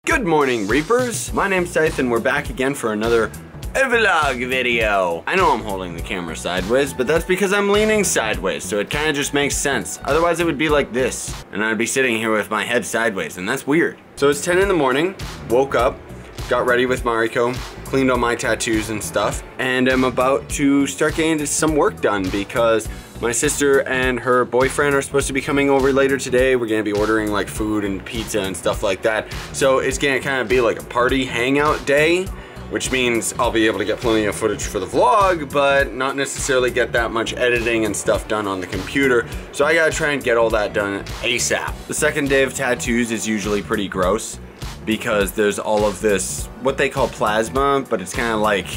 Good morning, Reapers. My name's Tyson. We're back again for another vlog video. I know I'm holding the camera sideways, but that's because I'm leaning sideways, so it kind of just makes sense. Otherwise it would be like this, and I'd be sitting here with my head sideways, and that's weird. So it's 10 in the morning, woke up, got ready with Mariko, cleaned all my tattoos and stuff, and I'm about to start getting some work done because my sister and her boyfriend are supposed to be coming over later today. We're gonna be ordering like food and pizza and stuff like that. So it's gonna kind of be like a party hangout day, which means I'll be able to get plenty of footage for the vlog, but not necessarily get that much editing and stuff done on the computer. So I gotta try and get all that done ASAP. The second day of tattoos is usually pretty gross because there's all of this, what they call plasma, but it's kind of like,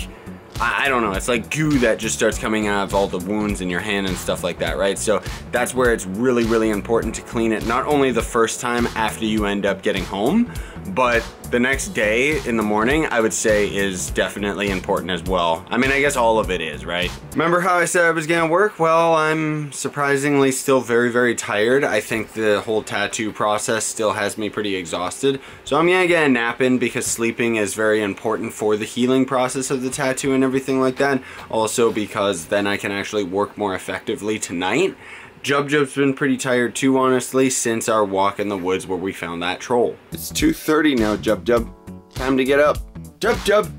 I don't know, it's like goo that just starts coming out of all the wounds in your hand and stuff like that, right? So that's where it's really, really important to clean it, not only the first time after you end up getting home, but the next day in the morning, I would say is definitely important as well. I mean, I guess all of it is, right? Remember how I said I was gonna work? Well, I'm surprisingly still very, very tired. I think the whole tattoo process still has me pretty exhausted. So I'm gonna get a nap in because sleeping is very important for the healing process of the tattoo and everything like that. Also because then I can actually work more effectively tonight. Jub-Jub's been pretty tired too, honestly, since our walk in the woods where we found that troll. It's 2:30 now, Jub-Jub. Time to get up. Jub-Jub!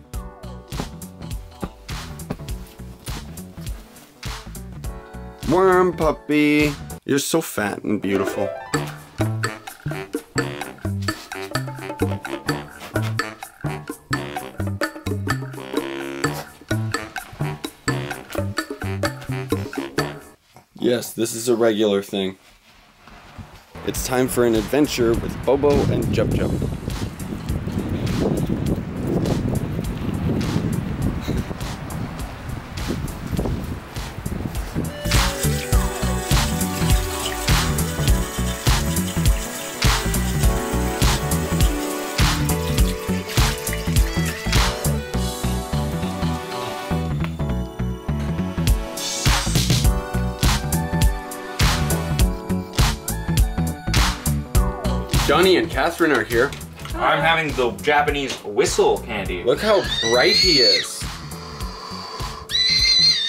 Worm puppy. You're so fat and beautiful. Yes, this is a regular thing. It's time for an adventure with Bobo and Jub-Jub. Johnny and Catherine are here. I'm having the Japanese whistle candy. Look how bright he is.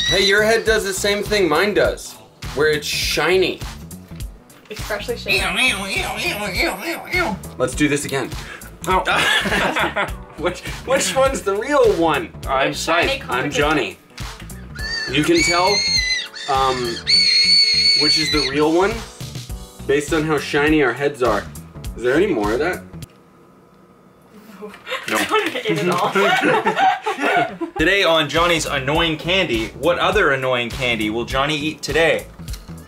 Hey, your head does the same thing mine does, where it's shiny. Especially shiny. Let's do this again. Oh. Which one's the real one? I'm Sight. I'm Johnny. You can tell which is the real one based on how shiny our heads are. Is there any more of that? No. I don't eat it all. Today on Johnny's Annoying Candy, what other annoying candy will Johnny eat today?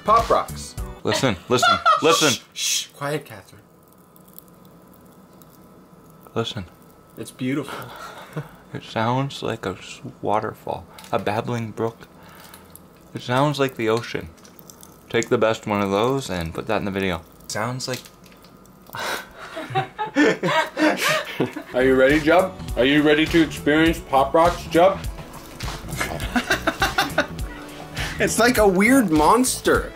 Pop Rocks. Listen, listen, listen. Shh, quiet, Catherine. Listen. It's beautiful. It sounds like a waterfall, a babbling brook. It sounds like the ocean. Take the best one of those and put that in the video. Sounds like... Are you ready, Jub? Are you ready to experience Pop Rocks, Jub? It's like a weird monster.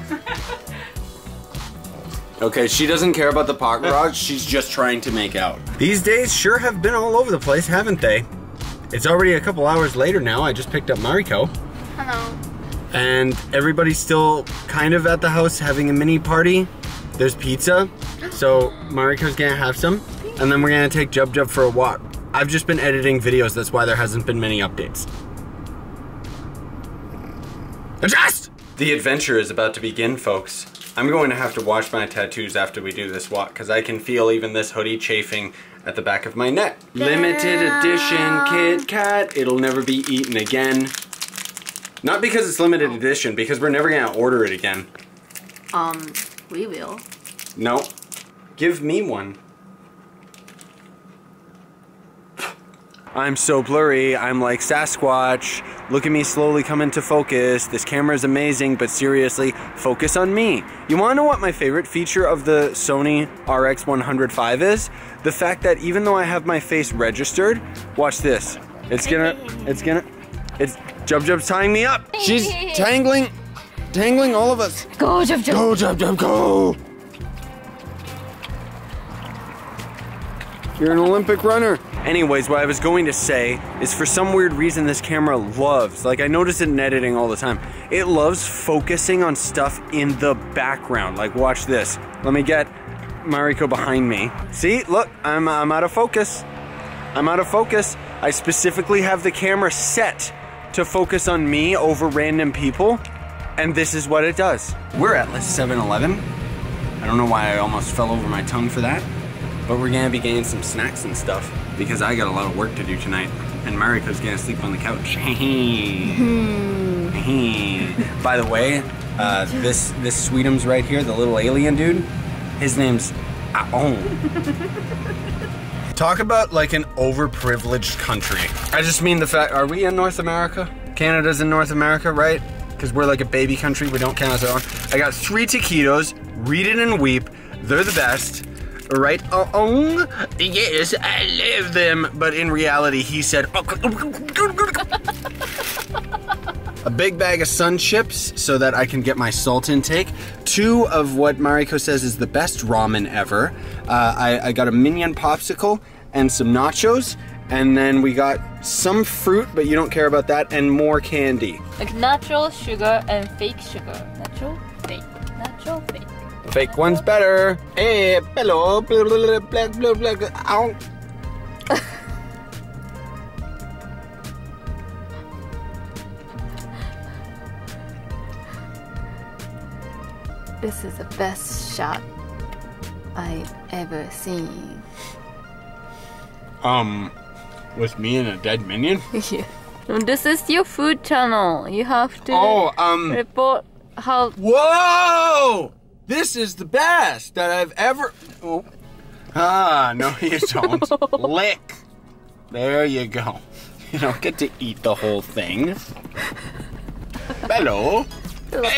Okay, she doesn't care about the Pop Rocks, she's just trying to make out. These days sure have been all over the place, haven't they? It's already a couple hours later now. I just picked up Mariko. Hello. And everybody's still kind of at the house having a mini party. There's pizza, so Mariko's gonna have some, and then we're gonna take Jub-Jub for a walk. I've just been editing videos, that's why there hasn't been many updates. Adjust! The adventure is about to begin, folks. I'm going to have to wash my tattoos after we do this walk, because I can feel even this hoodie chafing at the back of my neck. Limited edition Kit Kat, it'll never be eaten again. Not because it's limited edition, because we're never gonna order it again. We will. No. Give me one. I'm so blurry. I'm like Sasquatch. Look at me slowly come into focus. This camera is amazing, but seriously, focus on me. You wanna know what my favorite feature of the Sony RX105 is? The fact that even though I have my face registered, watch this. It's Jub-Jub's tying me up. She's tangling all of us. Go, Jub-Jub. Go, Jub-Jub, go. You're an Olympic runner. Anyways, what I was going to say is for some weird reason this camera loves, like I notice it in editing all the time, it loves focusing on stuff in the background. Like watch this. Let me get Mariko behind me. See, look, I'm out of focus. I'm out of focus. I specifically have the camera set to focus on me over random people, and this is what it does. We're at 7-Eleven. I don't know why I almost fell over my tongue for that, but we're gonna be getting some snacks and stuff because I got a lot of work to do tonight, and Mariko's gonna sleep on the couch. By the way, this Sweetums right here, the little alien dude, his name's Aon. Talk about like an overprivileged country. I just mean the fact, are we in North America? Canada's in North America, right? Because we're like a baby country, we don't count as our own. I got 3 taquitos, read it and weep. They're the best, right? Yes, I love them. But in reality, he said, a big bag of Sun Chips so that I can get my salt intake. 2 of what Mariko says is the best ramen ever. I got a Minion popsicle and some nachos. And then we got some fruit, but you don't care about that, and more candy. Like natural sugar and fake sugar. Natural, fake. Natural, fake. Fake one's better. Hey, hello. Blah, blah, blah, blah, blah, blah. Ow. This is the best shot I've ever seen. With me and a dead minion? Yeah. This is your food channel. You have to report how. Whoa! This is the best that I've ever. Oh. Ah, no, you don't. Lick. There you go. You don't get to eat the whole thing. Hello. Goodbye.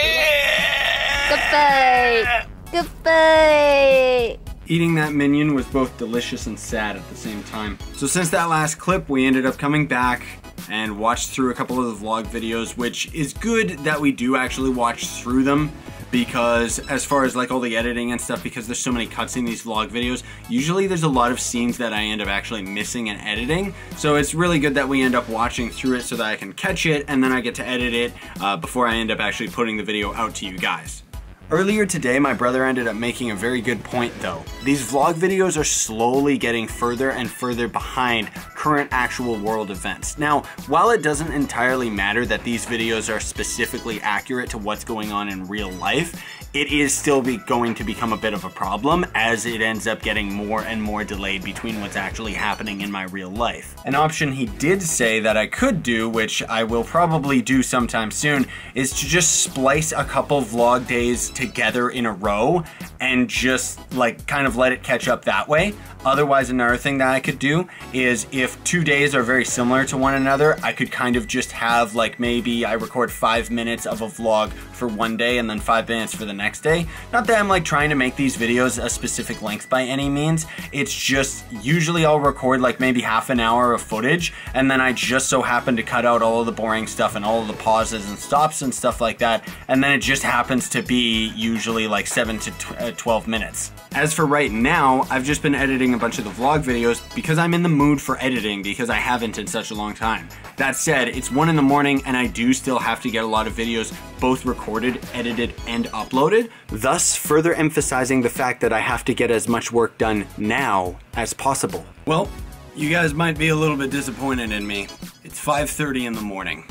Goodbye. Eating that minion was both delicious and sad at the same time. So since that last clip, we ended up coming back and watched through a couple of the vlog videos, which is good that we do actually watch through them, because as far as like all the editing and stuff, because there's so many cuts in these vlog videos, usually there's a lot of scenes that I end up actually missing and editing. So it's really good that we end up watching through it so that I can catch it and then I get to edit it before I end up actually putting the video out to you guys. Earlier today, my brother ended up making a very good point though. These vlog videos are slowly getting further and further behind current actual world events. Now, while it doesn't entirely matter that these videos are specifically accurate to what's going on in real life, it is still going to become a bit of a problem as it ends up getting more and more delayed between what's actually happening in my real life. An option he did say that I could do, which I will probably do sometime soon, is to just splice a couple vlog days together in a row and just like kind of let it catch up that way. Otherwise, another thing that I could do is if 2 days are very similar to one another, I could kind of just have like maybe I record 5 minutes of a vlog for one day and then 5 minutes for the next day. Not that I'm like trying to make these videos a specific length by any means. It's just usually I'll record like maybe half an hour of footage and then I just so happen to cut out all of the boring stuff and all of the pauses and stops and stuff like that. And then it just happens to be usually like 7 to 12 minutes. As for right now, I've just been editing a bunch of the vlog videos because I'm in the mood for editing because I haven't in such a long time. That said, it's 1 in the morning and I do still have to get a lot of videos both recorded, edited, and uploaded, thus further emphasizing the fact that I have to get as much work done now as possible. Well, you guys might be a little bit disappointed in me. It's 5:30 in the morning.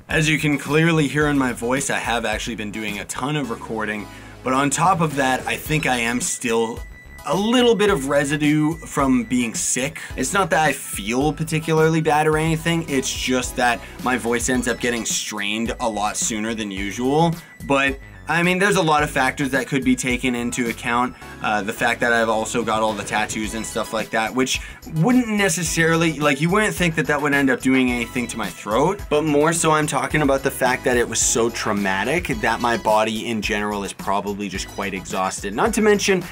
As you can clearly hear in my voice, I have actually been doing a ton of recording, but on top of that, I think I am still a little bit of residue from being sick. It's not that I feel particularly bad or anything, it's just that my voice ends up getting strained a lot sooner than usual. But I mean, there's a lot of factors that could be taken into account. The fact that I've also got all the tattoos and stuff like that, which wouldn't necessarily, like you wouldn't think that that would end up doing anything to my throat, but more so I'm talking about the fact that it was so traumatic that my body in general is probably just quite exhausted. Not to mention,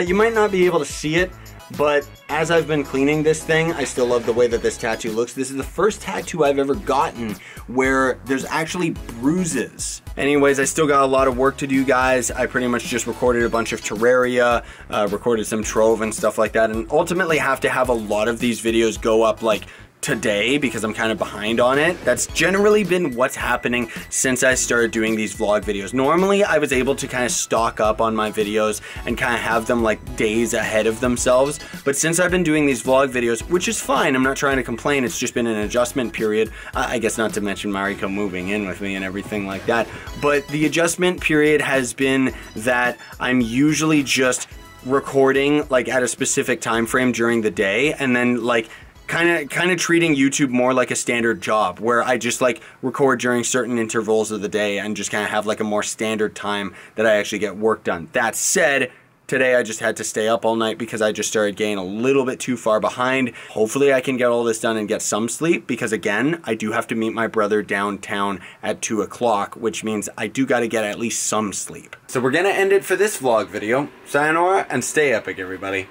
you might not be able to see it, But as I've been cleaning this thing, I still love the way that this tattoo looks. This is the first tattoo I've ever gotten where there's actually bruises. Anyways, I still got a lot of work to do, guys. I pretty much just recorded a bunch of Terraria, recorded some Trove and stuff like that, and ultimately have to have a lot of these videos go up like today because I'm kind of behind on it. That's generally been what's happening since I started doing these vlog videos. Normally, I was able to kind of stock up on my videos and kind of have them like days ahead of themselves. But since I've been doing these vlog videos, which is fine, I'm not trying to complain, it's just been an adjustment period. I guess not to mention Mariko moving in with me and everything like that. But the adjustment period has been that I'm usually just recording like at a specific time frame during the day, and then like kind of treating YouTube more like a standard job where I just like record during certain intervals of the day and just kind of have like a more standard time that I actually get work done. That said, today I just had to stay up all night because I just started getting a little bit too far behind. Hopefully I can get all this done and get some sleep because again, I do have to meet my brother downtown at 2 o'clock, which means I do got to get at least some sleep. So we're gonna end it for this vlog video. Sayonara and stay epic, everybody.